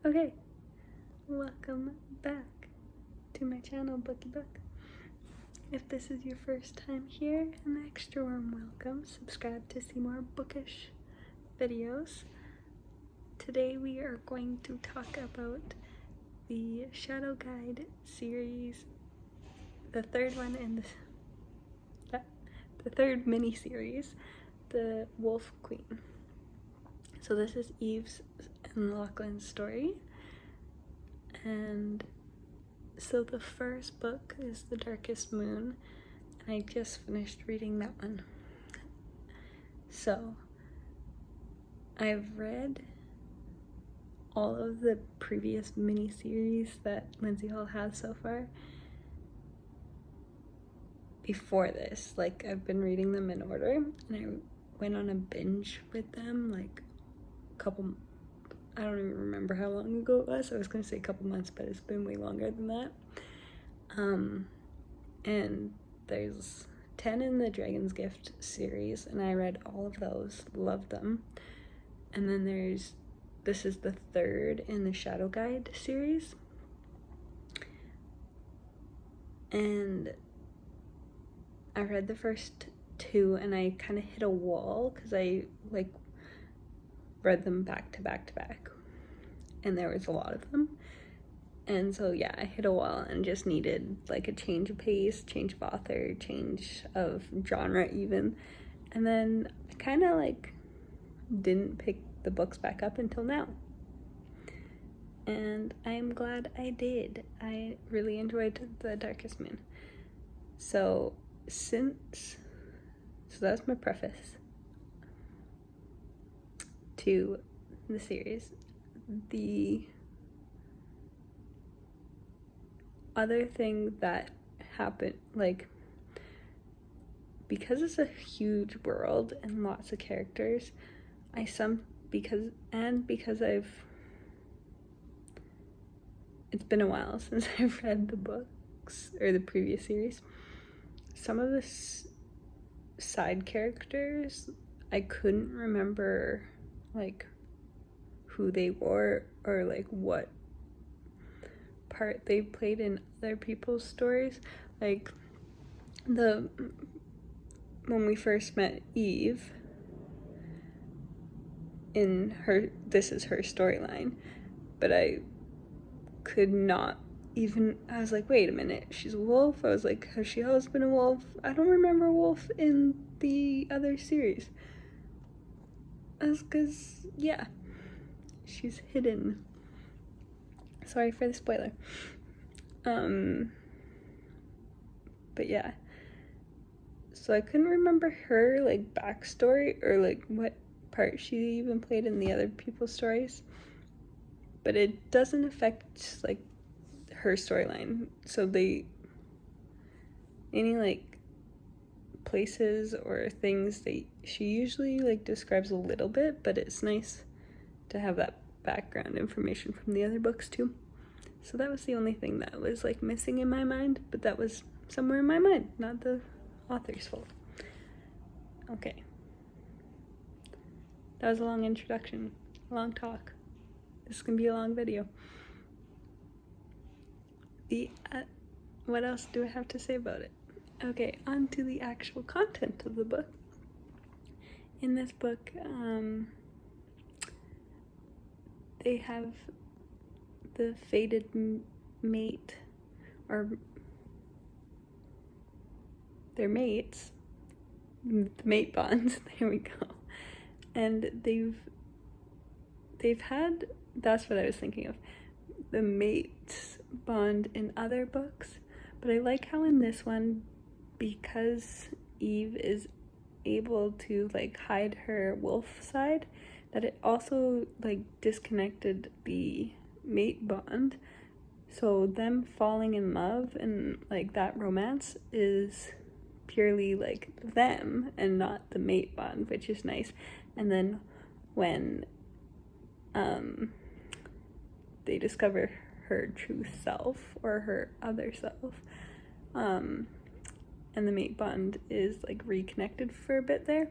Okay, welcome back to my channel, Bookie Book. If this is your first time here, an extra warm welcome. Subscribe to see more bookish videos. Today we are going to talk about the Shadow Guide series, the third one in the third mini-series, The Wolf Queen. So this is Eve's and Lachlan's story, and so the first book is The Darkest Moon, and I just finished reading that one. So I've read all of the previous mini-series that Linsey Hall has so far before this. Like, I've been reading them in order, and I went on a binge with them like I don't even remember how long ago it was. I was gonna say a couple months, but it's been way longer than that. And there's 10 in the Dragon's Gift series, and I read all of those, loved them. And then this is the third in the Shadow Guide series. And I read the first two, and I kind of hit a wall because I read them back to back to back, and there was a lot of them, and so yeah, I hit a wall and just needed like a change of pace, change of author, change of genre even. And then I kind of didn't pick the books back up until now, and I am glad I did. I really enjoyed The Darkest Moon. So that's my preface to the series. The other thing that happened, because it's a huge world and lots of characters, because it's been a while since I've read the books or the previous series, some of the side characters I couldn't remember who they were or what part they played in other people's stories. When we first met Eve, this is her storyline, but I could not even, I was like, wait a minute, she's a wolf? I was like, has she always been a wolf? I don't remember a wolf in the other series. That's because, yeah, she's hidden. Sorry for the spoiler. But yeah. So I couldn't remember her, backstory or, what part she even played in the other people's stories. But it doesn't affect, her storyline. So any, places or things she usually describes a little bit, but it's nice to have that background information from the other books too. So that was the only thing that was missing in my mind, but that was somewhere in my mind, not the author's fault. Okay, that was a long introduction, a long talk. This is gonna be a long video. What else do I have to say about it? Okay, on to the actual content of the book. In this book, they have the fated mate, or their mates, the mate bonds, there we go. And they've had, that's what I was thinking of, the mates bond in other books, but I like how in this one, because Eve is able to hide her wolf side, that it also disconnected the mate bond. So them falling in love and that romance is purely them and not the mate bond, which is nice. And then when they discover her true self or her other self, and the mate bond is reconnected for a bit there,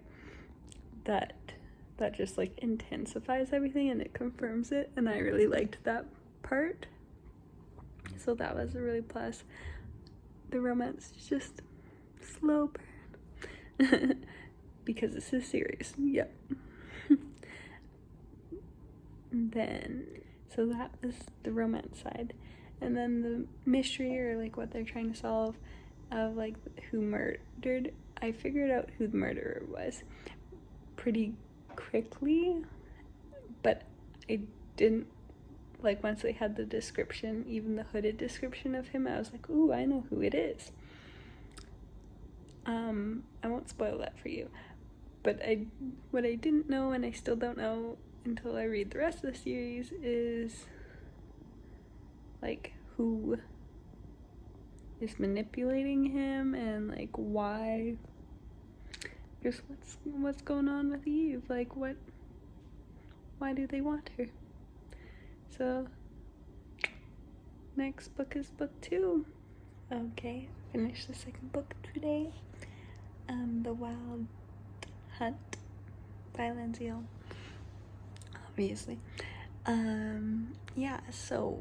that that just like intensifies everything and it confirms it, and I really liked that part. So that was a really plus. The romance is just slow burn because this is serious. Yep. Then, so that was the romance side, and then the mystery, or like what they're trying to solve, of like who murdered. I figured out who the murderer was pretty quickly, but I didn't, like, once they had the description, even the hooded description of him, I was like, ooh, I know who it is. I won't spoil that for you, but what I didn't know, and I still don't know until I read the rest of the series, is like who is manipulating him, and like why, just what's going on with Eve, like why do they want her? So next book is book 2. Okay, finished the second book today. The Wild Hunt by Linsey Hall, obviously. Yeah, so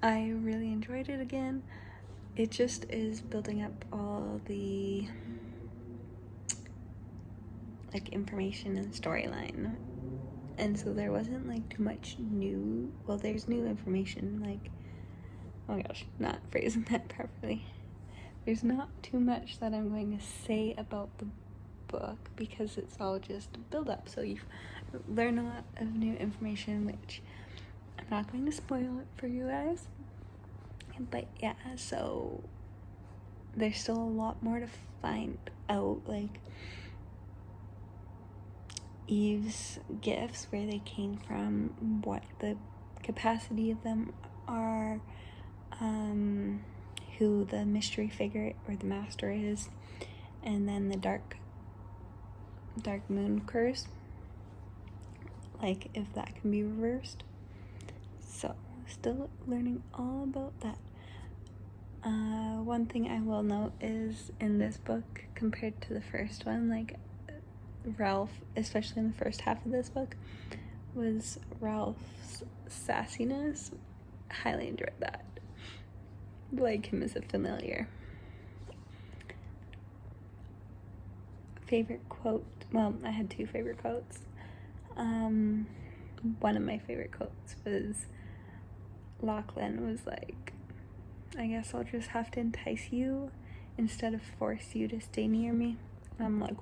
I really enjoyed it again. It just is building up all the like information and storyline, and so there wasn't like too much new, well, there's new information, like, oh my gosh, not phrasing that properly. There's not too much that I'm going to say about the book because it's all just build up, so you learn a lot of new information, which I'm not going to spoil it for you guys. But yeah, so there's still a lot more to find out, like Eve's gifts, where they came from, what the capacity of them are, who the mystery figure or the master is, and then the dark moon curse, like if that can be reversed. So still learning all about that. One thing I will note is in this book, compared to the first one, like Ralph, especially in the first half of this book, was Ralph's sassiness. Highly enjoyed that. Like him as a familiar. Favorite quote? Well, I had 2 favorite quotes. One of my favorite quotes was Lachlan was like, I guess I'll just have to entice you instead of force you to stay near me. And I'm like,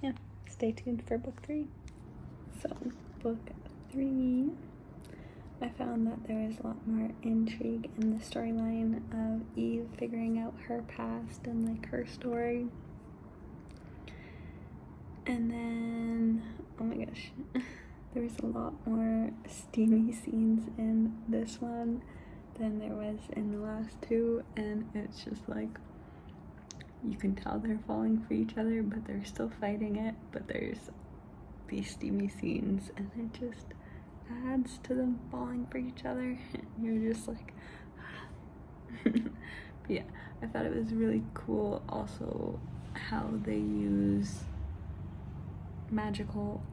yeah, stay tuned for book 3. So, book 3, I found that there is a lot more intrigue in the storyline of Eve figuring out her past and like her story. And then, oh my gosh, there was a lot more steamy scenes in this one than there was in the last 2, and it's just like, you can tell they're falling for each other, but they're still fighting it, but there's these steamy scenes, and it just adds to them falling for each other, and you're just like, but yeah, I thought it was really cool also how they use magical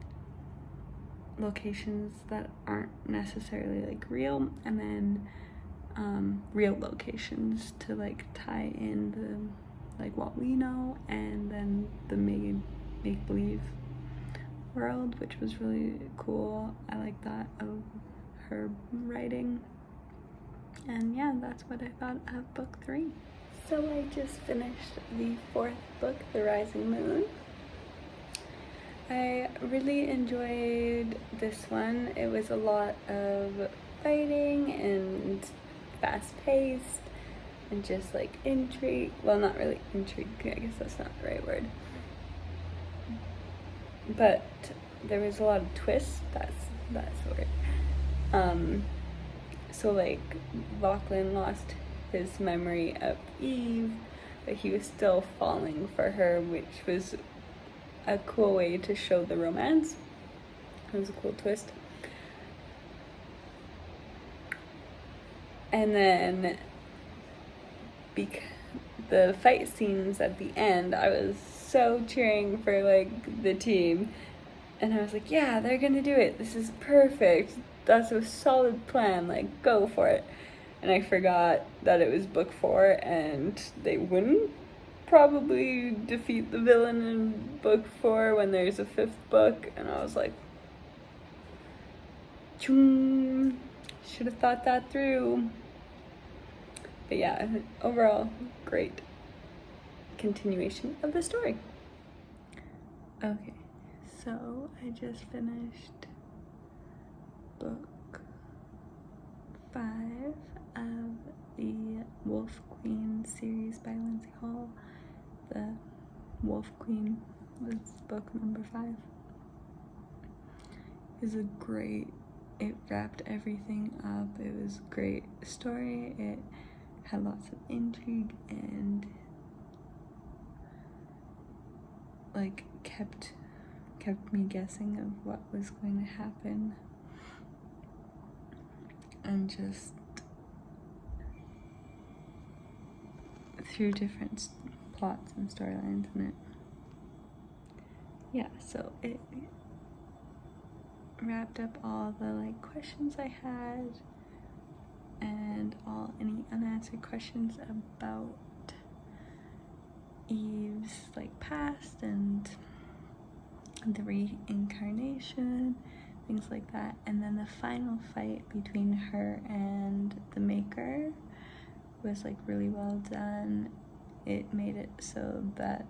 locations that aren't necessarily like real, and then real locations to like tie in the like what we know, and then the make-believe world, which was really cool. I like that of her writing. And yeah, that's what I thought of book 3. So I just finished the 4th book, The Rising Moon. I really enjoyed this one. It was a lot of fighting and fast-paced and just like intrigue. Well, not really intrigue, I guess that's not the right word. But there was a lot of twists, that's the word. So like Lachlan lost his memory of Eve, but he was still falling for her, which was a cool way to show the romance. It was a cool twist. And then the fight scenes at the end, I was so cheering for like the team, and I was like, yeah, they're gonna do it. This is perfect. That's a solid plan. Like, go for it. And I forgot that it was book 4, and they wouldn't probably defeat the villain in book 4 when there's a 5th book. And I was like, should have thought that through. But yeah, overall, great continuation of the story. Okay, so I just finished book 5 of the Wolf Queen series by Linsey Hall. The Wolf Queen was book number 5. It wrapped everything up. It was a great story. It had lots of intrigue and like kept me guessing of what was going to happen, and just through different plots and storylines in it. Yeah, so it wrapped up all the like questions I had and any unanswered questions about Eve's like past and the reincarnation, things like that. And then the final fight between her and the Maker was like really well done. It made it so that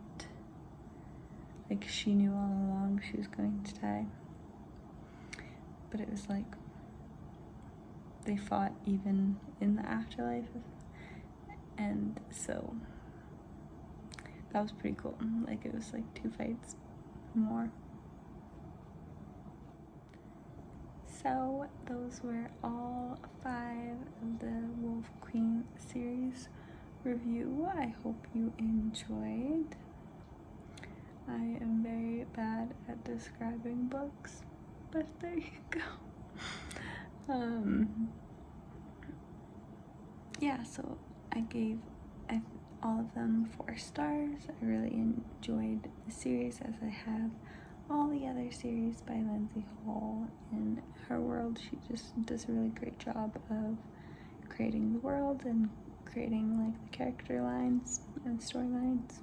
like she knew all along she was going to die, but it was like they fought even in the afterlife, and so that was pretty cool. Like it was like 2 fights more. So those were all 5 of the Wolf Queen series review. I hope you enjoyed. I am very bad at describing books, but there you go. Yeah, so I gave all of them 4 stars. I really enjoyed the series, as I have all the other series by Linsey Hall. In her world, she just does a really great job of creating the world and creating like the character lines and storylines.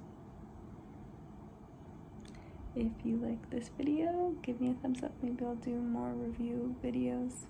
If you like this video, give me a thumbs up. Maybe I'll do more review videos.